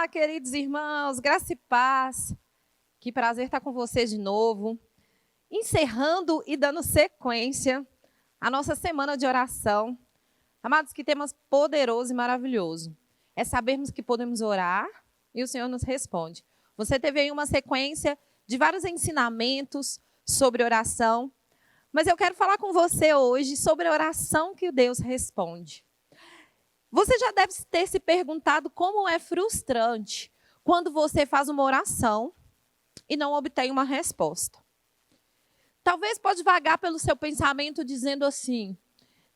Olá, queridos irmãos, graça e paz. Que prazer estar com vocês de novo. Encerrando e dando sequência à nossa semana de oração. Amados, que tema poderoso e maravilhoso. É sabermos que podemos orar e o Senhor nos responde. Você teve aí uma sequência de vários ensinamentos sobre oração, mas eu quero falar com você hoje sobre a oração que Deus responde. Você já deve ter se perguntado como é frustrante quando você faz uma oração e não obtém uma resposta. Talvez pode vagar pelo seu pensamento dizendo assim,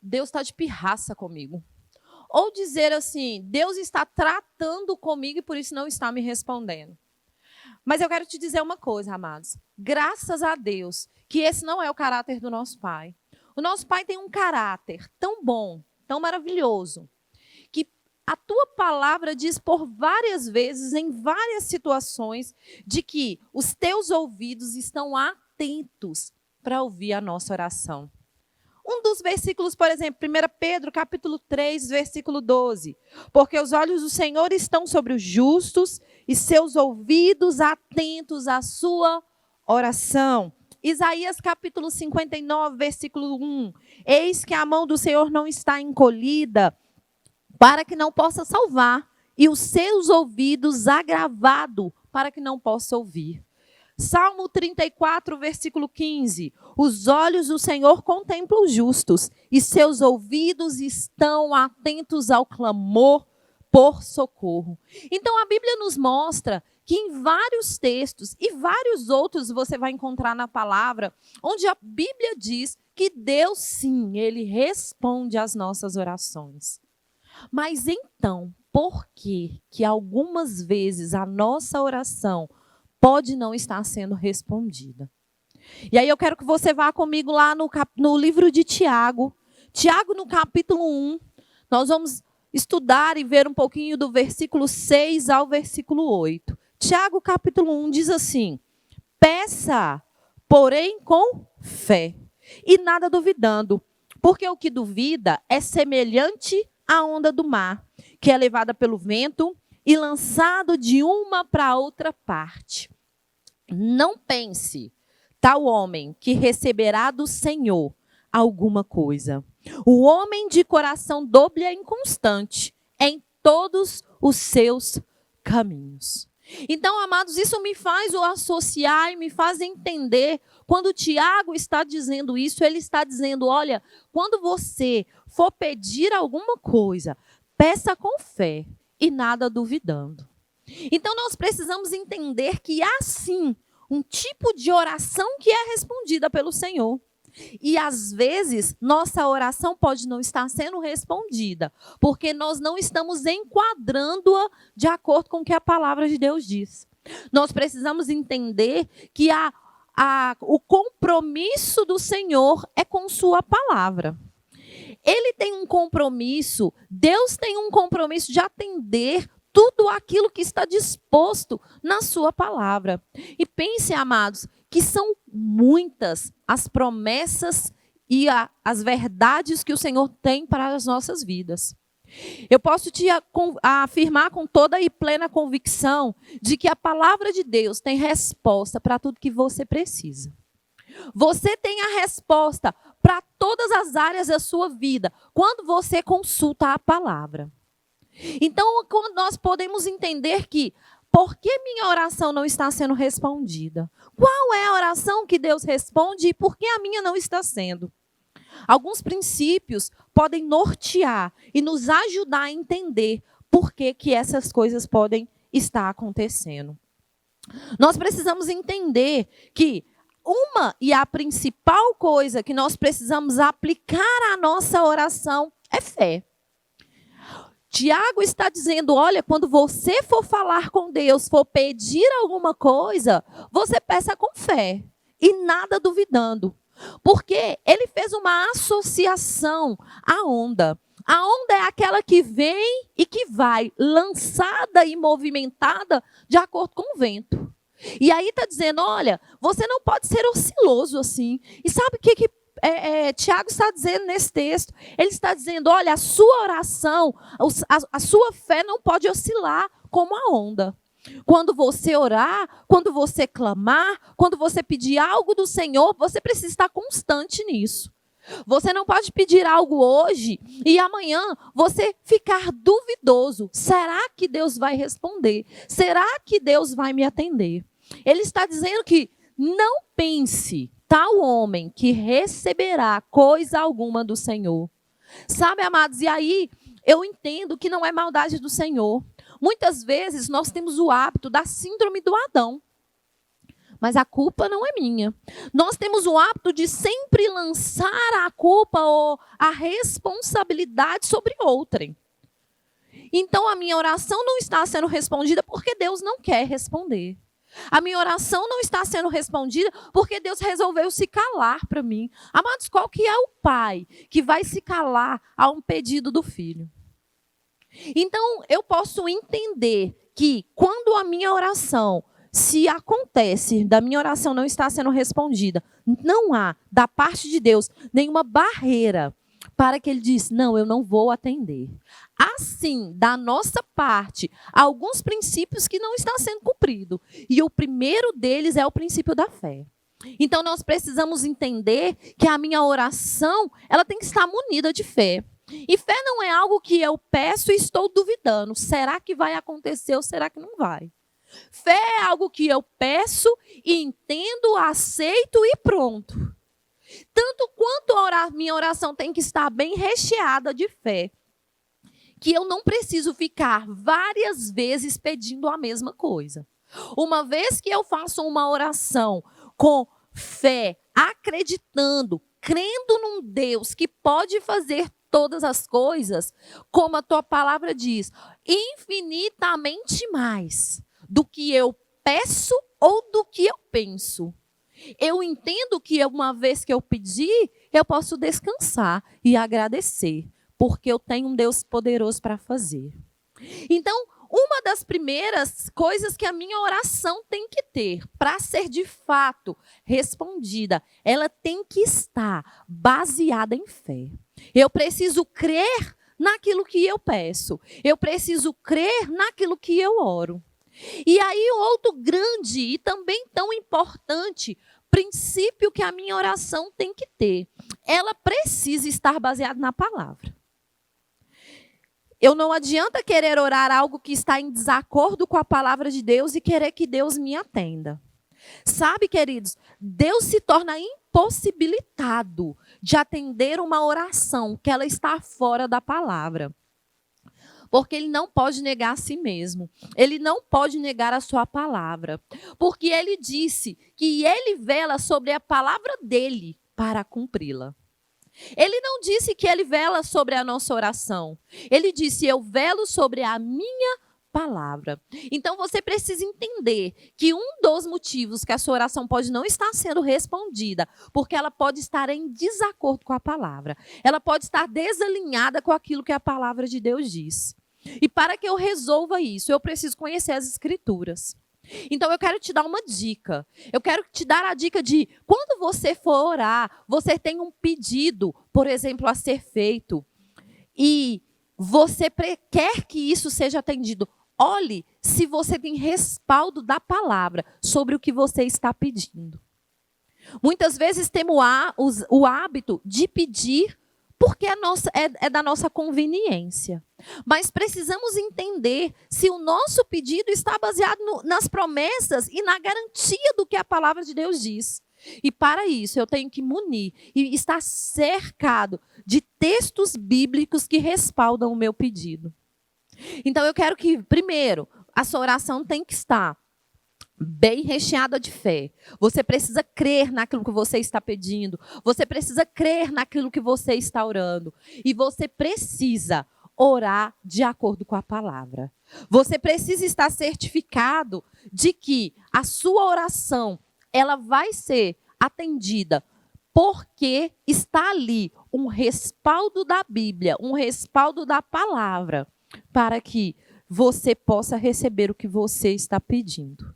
Deus está de pirraça comigo. Ou dizer assim, Deus está tratando comigo e por isso não está me respondendo. Mas eu quero te dizer uma coisa, amados. Graças a Deus que esse não é o caráter do nosso Pai. O nosso Pai tem um caráter tão bom, tão maravilhoso, que a tua palavra diz por várias vezes, em várias situações, de que os teus ouvidos estão atentos para ouvir a nossa oração. Um dos versículos, por exemplo, 1 Pedro, capítulo 3, versículo 12. Porque os olhos do Senhor estão sobre os justos e seus ouvidos atentos à sua oração. Isaías, capítulo 59, versículo 1. Eis que a mão do Senhor não está encolhida, para que não possa salvar, e os seus ouvidos agravados, para que não possa ouvir. Salmo 34, versículo 15. Os olhos do Senhor contemplam os justos, e seus ouvidos estão atentos ao clamor por socorro. Então a Bíblia nos mostra que em vários textos, e vários outros você vai encontrar na palavra, onde a Bíblia diz que Deus sim, Ele responde às nossas orações. Mas então, por que algumas vezes a nossa oração pode não estar sendo respondida? E aí eu quero que você vá comigo lá no livro de Tiago. Tiago, no capítulo 1, nós vamos estudar e ver um pouquinho do versículo 6 ao versículo 8. Tiago, capítulo 1, diz assim: peça, porém com fé, e nada duvidando, porque o que duvida é semelhante à onda do mar, que é levada pelo vento e lançado de uma para outra parte. Não pense, tal homem, que receberá do Senhor alguma coisa. O homem de coração dobre é inconstante em todos os seus caminhos. Então, amados, isso me faz o associar e me faz entender, quando Tiago está dizendo isso, ele está dizendo, olha, quando você for pedir alguma coisa, peça com fé e nada duvidando. Então, nós precisamos entender que há sim um tipo de oração que é respondida pelo Senhor. E às vezes, nossa oração pode não estar sendo respondida, porque nós não estamos enquadrando-a de acordo com o que a palavra de Deus diz. Nós precisamos entender que o compromisso do Senhor é com sua palavra. Ele tem um compromisso, Deus tem um compromisso de atender tudo aquilo que está disposto na sua palavra. E pense, amados, que são muitas as promessas e as verdades que o Senhor tem para as nossas vidas. Eu posso te afirmar com toda e plena convicção de que a palavra de Deus tem resposta para tudo que você precisa. Você tem a resposta para todas as áreas da sua vida quando você consulta a palavra. Então, quando nós podemos entender que, por que minha oração não está sendo respondida? Qual é a oração que Deus responde e por que a minha não está sendo? Alguns princípios podem nortear e nos ajudar a entender por que essas coisas podem estar acontecendo. Nós precisamos entender que uma e a principal coisa que nós precisamos aplicar à nossa oração é fé. Tiago está dizendo, olha, quando você for falar com Deus, for pedir alguma coisa, você peça com fé e nada duvidando. Porque ele fez uma associação à onda. A onda é aquela que vem e que vai, lançada e movimentada de acordo com o vento. E aí está dizendo, olha, você não pode ser osciloso assim. E sabe o que Tiago está dizendo nesse texto? Ele está dizendo, olha, a sua oração, a sua fé não pode oscilar como a onda. Quando você orar, quando você clamar, quando você pedir algo do Senhor, você precisa estar constante nisso. Você não pode pedir algo hoje e amanhã você ficar duvidoso. Será que Deus vai responder? Será que Deus vai me atender? Ele está dizendo que não pense tal homem que receberá coisa alguma do Senhor. Sabe, amados, e aí eu entendo que não é maldade do Senhor. Muitas vezes nós temos o hábito da síndrome do Adão. Mas a culpa não é minha. Nós temos o hábito de sempre lançar a culpa ou a responsabilidade sobre outrem. Então a minha oração não está sendo respondida porque Deus não quer responder. A minha oração não está sendo respondida porque Deus resolveu se calar para mim. Amados, qual que é o pai que vai se calar a um pedido do filho? Então eu posso entender que quando a minha oração, se acontece da minha oração não estar sendo respondida, não há, da parte de Deus, nenhuma barreira para que ele diz, não, eu não vou atender. Assim, da nossa parte, há alguns princípios que não estão sendo cumpridos. E o primeiro deles é o princípio da fé. Então, nós precisamos entender que a minha oração, ela tem que estar munida de fé. E fé não é algo que eu peço e estou duvidando. Será que vai acontecer ou será que não vai? Fé é algo que eu peço, entendo, aceito e pronto. Tanto quanto minha oração tem que estar bem recheada de fé, que eu não preciso ficar várias vezes pedindo a mesma coisa. Uma vez que eu faço uma oração com fé, acreditando, crendo num Deus que pode fazer todas as coisas, como a tua palavra diz, infinitamente mais do que eu peço ou do que eu penso. Eu entendo que uma vez que eu pedi, eu posso descansar e agradecer, porque eu tenho um Deus poderoso para fazer. Então, uma das primeiras coisas que a minha oração tem que ter, para ser de fato respondida, ela tem que estar baseada em fé. Eu preciso crer naquilo que eu peço. Eu preciso crer naquilo que eu oro. E aí, outro grande e também tão importante princípio que a minha oração tem que ter, ela precisa estar baseada na palavra. Eu não adianta querer orar algo que está em desacordo com a palavra de Deus e querer que Deus me atenda. Sabe, queridos, Deus se torna impossibilitado de atender uma oração que ela está fora da palavra. Porque ele não pode negar a si mesmo. Ele não pode negar a sua palavra. Porque ele disse que ele vela sobre a palavra dele para cumpri-la. Ele não disse que ele vela sobre a nossa oração. Ele disse, eu velo sobre a minha palavra. Então você precisa entender que um dos motivos que a sua oração pode não estar sendo respondida, porque ela pode estar em desacordo com a palavra. Ela pode estar desalinhada com aquilo que a palavra de Deus diz. E para que eu resolva isso, eu preciso conhecer as Escrituras. Então eu quero te dar uma dica. Eu quero te dar a dica de quando você for orar, você tem um pedido, por exemplo, a ser feito, e você quer que isso seja atendido. Olhe se você tem respaldo da palavra sobre o que você está pedindo. Muitas vezes temos o hábito de pedir porque é da nossa conveniência. Mas precisamos entender se o nosso pedido está baseado nas promessas e na garantia do que a palavra de Deus diz. E para isso eu tenho que munir e estar cercado de textos bíblicos que respaldam o meu pedido. Então eu quero que, primeiro, a sua oração tem que estar bem recheada de fé. Você precisa crer naquilo que você está pedindo. Você precisa crer naquilo que você está orando. E você precisa orar de acordo com a palavra. Você precisa estar certificado de que a sua oração, ela vai ser atendida porque está ali um respaldo da Bíblia, um respaldo da palavra, para que você possa receber o que você está pedindo.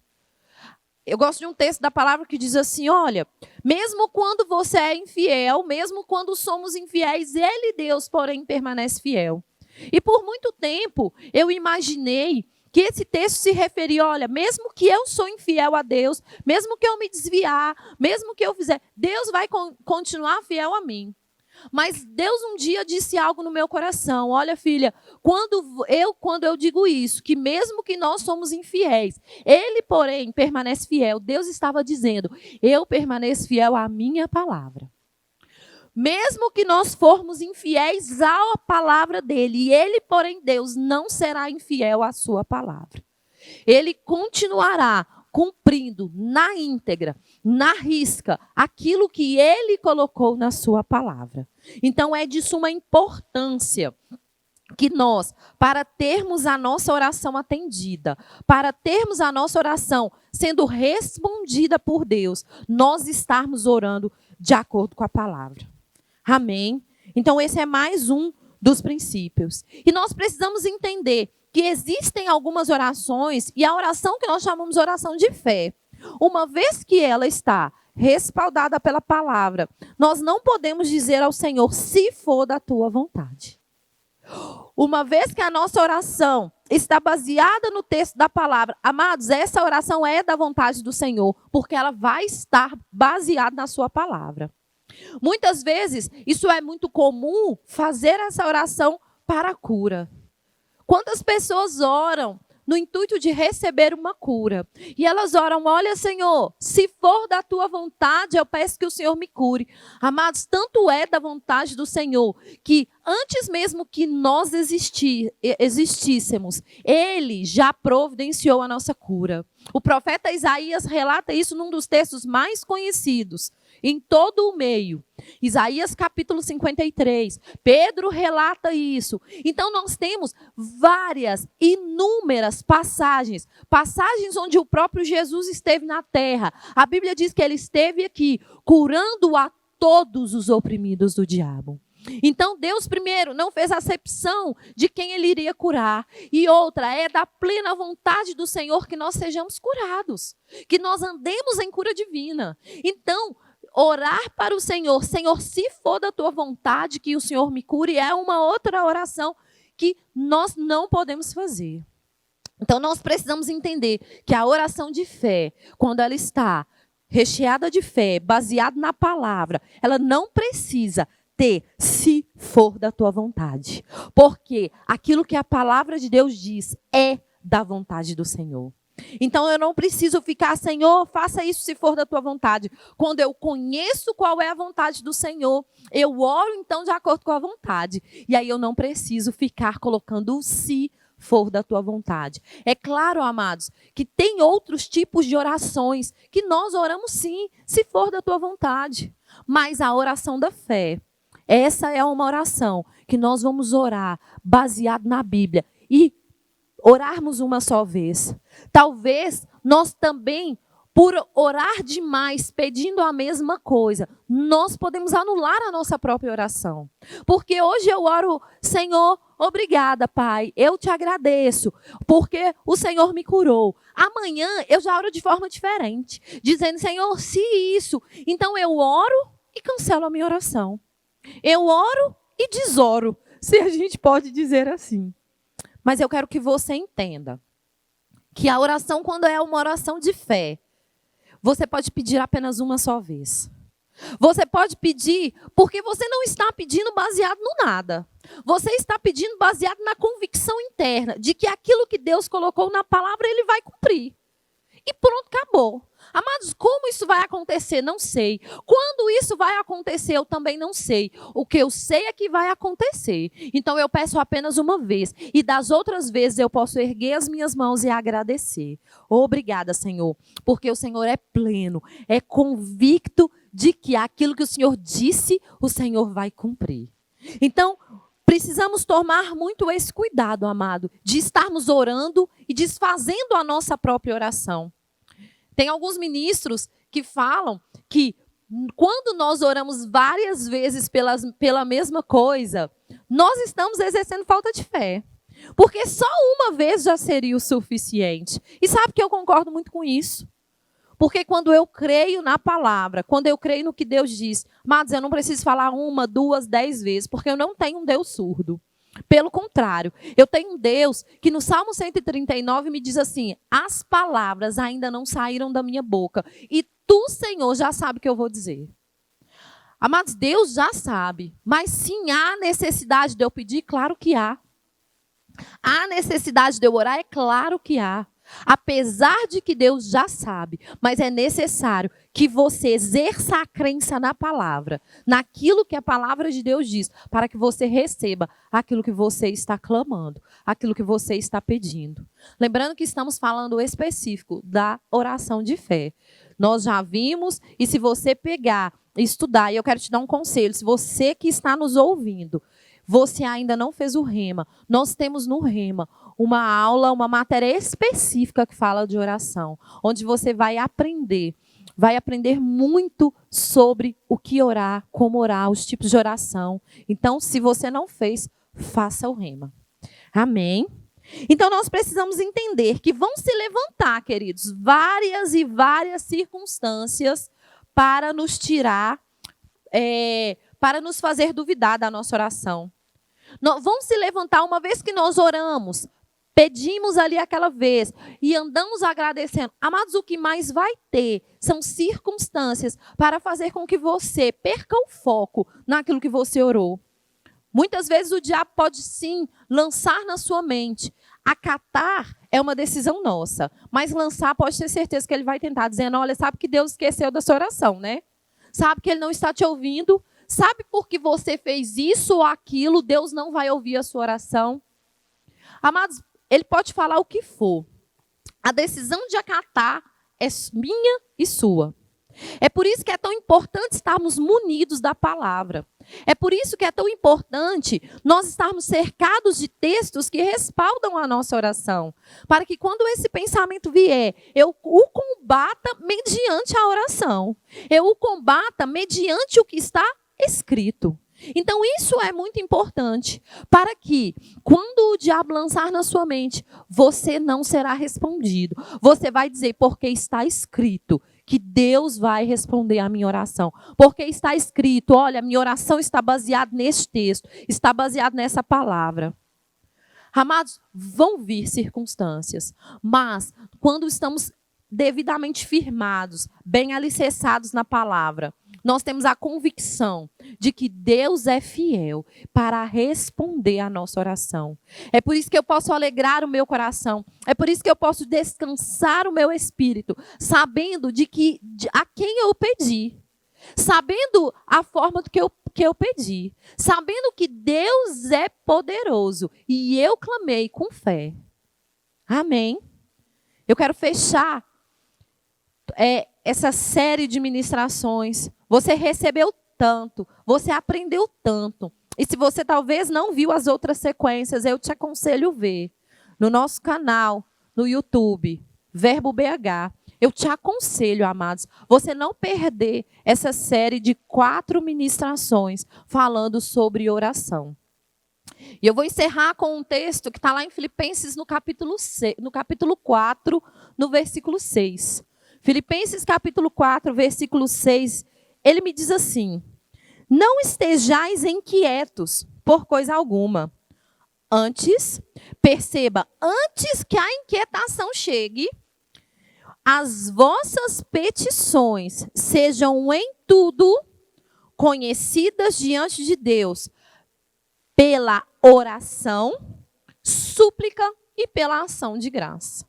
Eu gosto de um texto da palavra que diz assim, olha, mesmo quando você é infiel, mesmo quando somos infiéis, Ele, Deus, porém, permanece fiel. E por muito tempo, eu imaginei que esse texto se referia, olha, mesmo que eu sou infiel a Deus, mesmo que eu me desviar, mesmo que eu fizer, Deus vai continuar fiel a mim. Mas Deus um dia disse algo no meu coração, olha filha, quando eu digo isso, que mesmo que nós somos infiéis, Ele porém permanece fiel, Deus estava dizendo, eu permaneço fiel à minha palavra. Mesmo que nós formos infiéis à palavra dele, e ele, porém, Deus, não será infiel à sua palavra. Ele continuará cumprindo na íntegra, na risca, aquilo que ele colocou na sua palavra. Então, é de suma importância que nós, para termos a nossa oração atendida, para termos a nossa oração sendo respondida por Deus, nós estarmos orando de acordo com a palavra. Amém? Então, esse é mais um dos princípios. E nós precisamos entender que existem algumas orações, e a oração que nós chamamos de oração de fé, uma vez que ela está respaldada pela palavra, nós não podemos dizer ao Senhor, se for da tua vontade. Uma vez que a nossa oração está baseada no texto da palavra, amados, essa oração é da vontade do Senhor, porque ela vai estar baseada na sua palavra. Muitas vezes, isso é muito comum, fazer essa oração para a cura. Quantas pessoas oram no intuito de receber uma cura? E elas oram, olha Senhor, se for da tua vontade, eu peço que o Senhor me cure. Amados, tanto é da vontade do Senhor, que antes mesmo que nós existíssemos, Ele já providenciou a nossa cura. O profeta Isaías relata isso num dos textos mais conhecidos, em todo o meio. Isaías capítulo 53. Pedro relata isso. Então nós temos várias, inúmeras passagens. Passagens onde o próprio Jesus esteve na terra. A Bíblia diz que ele esteve aqui, curando a todos os oprimidos do diabo. Então Deus primeiro não fez acepção de quem ele iria curar. E outra, é da plena vontade do Senhor que nós sejamos curados. Que nós andemos em cura divina. Então, orar para o Senhor, Senhor, se for da tua vontade que o Senhor me cure, é uma outra oração que nós não podemos fazer. Então, nós precisamos entender que a oração de fé, quando ela está recheada de fé, baseada na palavra, ela não precisa ter, se for da tua vontade. Porque aquilo que a palavra de Deus diz é da vontade do Senhor. Então eu não preciso ficar, Senhor, faça isso se for da tua vontade. Quando eu conheço qual é a vontade do Senhor, eu oro então de acordo com a vontade. E aí eu não preciso ficar colocando o se for da tua vontade. É claro, amados, que tem outros tipos de orações que nós oramos sim, se for da tua vontade. Mas a oração da fé, essa é uma oração que nós vamos orar baseado na Bíblia e orarmos uma só vez. Talvez nós também, por orar demais, pedindo a mesma coisa, nós podemos anular a nossa própria oração. Porque hoje eu oro, Senhor, obrigada, Pai, eu te agradeço, porque o Senhor me curou. Amanhã eu já oro de forma diferente, dizendo, Senhor, se isso. Então eu oro e cancelo a minha oração. Eu oro e desoro, se a gente pode dizer assim. Mas eu quero que você entenda que a oração, quando é uma oração de fé, você pode pedir apenas uma só vez. Você pode pedir porque você não está pedindo baseado no nada. Você está pedindo baseado na convicção interna de que aquilo que Deus colocou na palavra, Ele vai cumprir. E pronto, acabou. Amados, como isso vai acontecer? Não sei. Quando isso vai acontecer, eu também não sei. O que eu sei é que vai acontecer. Então eu peço apenas uma vez. E das outras vezes eu posso erguer as minhas mãos e agradecer. Obrigada, Senhor. Porque o Senhor é pleno, é convicto de que aquilo que o Senhor disse, o Senhor vai cumprir. Então, precisamos tomar muito esse cuidado, amado, de estarmos orando e desfazendo a nossa própria oração. Tem alguns ministros que falam que quando nós oramos várias vezes pela mesma coisa, nós estamos exercendo falta de fé. Porque só uma vez já seria o suficiente. E sabe que eu concordo muito com isso? Porque quando eu creio na palavra, quando eu creio no que Deus diz, amados, eu não preciso falar 1, 2, 10 vezes, porque eu não tenho um Deus surdo. Pelo contrário, eu tenho um Deus que no Salmo 139 me diz assim: as palavras ainda não saíram da minha boca e tu, Senhor, já sabe o que eu vou dizer. Amados, Deus já sabe, mas sim há necessidade de eu pedir? Claro que há. Há necessidade de eu orar? É claro que há. Apesar de que Deus já sabe, mas é necessário que você exerça a crença na palavra, naquilo que a palavra de Deus diz, para que você receba aquilo que você está clamando, aquilo que você está pedindo. Lembrando que estamos falando específico da oração de fé. Nós já vimos, e se você pegar e estudar, e eu quero te dar um conselho, se você que está nos ouvindo, você ainda não fez o Rema, nós temos no Rema uma aula, uma matéria específica que fala de oração, onde você vai aprender muito sobre o que orar, como orar, os tipos de oração. Então, se você não fez, faça o Rema. Amém? Então, nós precisamos entender que vão se levantar, queridos, várias e várias circunstâncias para nos tirar, para nos fazer duvidar da nossa oração. Vão se levantar uma vez que nós oramos, pedimos ali aquela vez e andamos agradecendo. Amados, o que mais vai ter são circunstâncias para fazer com que você perca o foco naquilo que você orou. Muitas vezes o diabo pode sim lançar na sua mente. Acatar é uma decisão nossa, mas lançar pode ter certeza que ele vai tentar, dizendo: olha, sabe que Deus esqueceu da sua oração, né? Sabe que ele não está te ouvindo? Sabe por que você fez isso ou aquilo? Deus não vai ouvir a sua oração. Amados, ele pode falar o que for. A decisão de acatar é minha e sua. É por isso que é tão importante estarmos munidos da palavra. É por isso que é tão importante nós estarmos cercados de textos que respaldam a nossa oração. Para que quando esse pensamento vier, eu o combata mediante a oração. Eu o combata mediante o que está escrito. Então isso é muito importante para que quando o diabo lançar na sua mente, você não será respondido. Você vai dizer: porque está escrito que Deus vai responder a minha oração. Porque está escrito, olha, a minha oração está baseada neste texto, está baseada nessa palavra. Amados, vão vir circunstâncias, mas quando estamos devidamente firmados, bem alicerçados na palavra, nós temos a convicção de que Deus é fiel para responder a nossa oração. É por isso que eu posso alegrar o meu coração. É por isso que eu posso descansar o meu espírito, sabendo a quem eu pedi. Sabendo a forma que eu pedi. Sabendo que Deus é poderoso. E eu clamei com fé. Amém? Eu quero fechar essa série de ministrações. Você recebeu tanto, você aprendeu tanto. E se você talvez não viu as outras sequências, eu te aconselho ver no nosso canal, no YouTube, Verbo BH. Eu te aconselho, amados, você não perder essa série de 4 ministrações falando sobre oração. E eu vou encerrar com um texto que está lá em Filipenses no capítulo 4, no versículo 6. Filipenses capítulo 4, versículo 6, ele me diz assim: não estejais inquietos por coisa alguma. Antes, perceba, antes que a inquietação chegue, as vossas petições sejam em tudo conhecidas diante de Deus pela oração, súplica e pela ação de graça.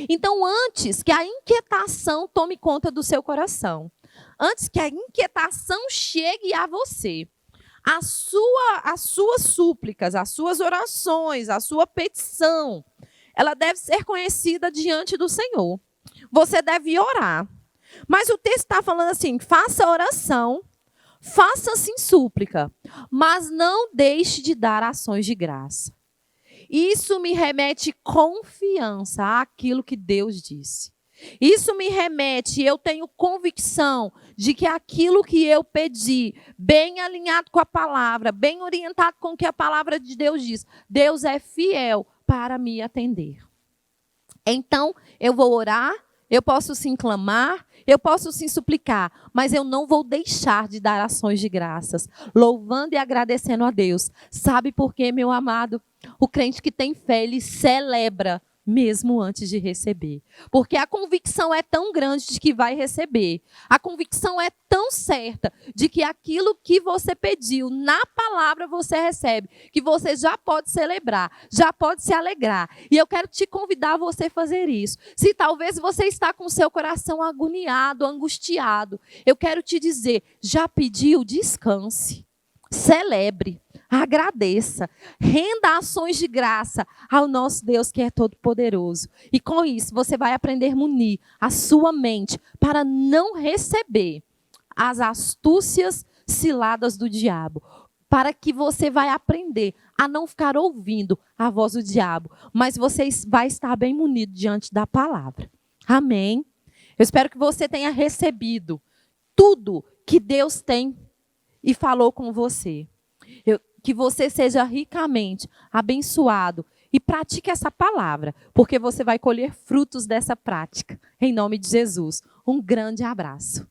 Então, antes que a inquietação tome conta do seu coração, antes que a inquietação chegue a você, as suas súplicas, as suas orações, a sua petição, ela deve ser conhecida diante do Senhor. Você deve orar. Mas o texto está falando assim: faça oração, faça sim súplica, mas não deixe de dar ações de graça. Isso me remete confiança àquilo que Deus disse. Isso me remete, eu tenho convicção de que aquilo que eu pedi, bem alinhado com a palavra, bem orientado com o que a palavra de Deus diz, Deus é fiel para me atender. Então, eu vou orar, eu posso sim clamar, Eu posso sim suplicar, mas eu não vou deixar de dar ações de graças, louvando e agradecendo a Deus. Sabe por quê, meu amado? O crente que tem fé, ele celebra mesmo antes de receber. Porque a convicção é tão grande de que vai receber. A convicção é tão certa de que aquilo que você pediu, na palavra você recebe, que você já pode celebrar, já pode se alegrar. E eu quero te convidar a você fazer isso. Se talvez você está com o seu coração agoniado, angustiado, eu quero te dizer, já pediu? Descanse. Celebre, agradeça, renda ações de graça ao nosso Deus que é todo-poderoso. E com isso você vai aprender a munir a sua mente para não receber as astúcias ciladas do diabo. Para que você vai aprender a não ficar ouvindo a voz do diabo, mas você vai estar bem munido diante da palavra. Amém? Eu espero que você tenha recebido tudo que Deus tem e falou com você. Que você seja ricamente abençoado e pratique essa palavra, porque você vai colher frutos dessa prática. Em nome de Jesus. Um grande abraço.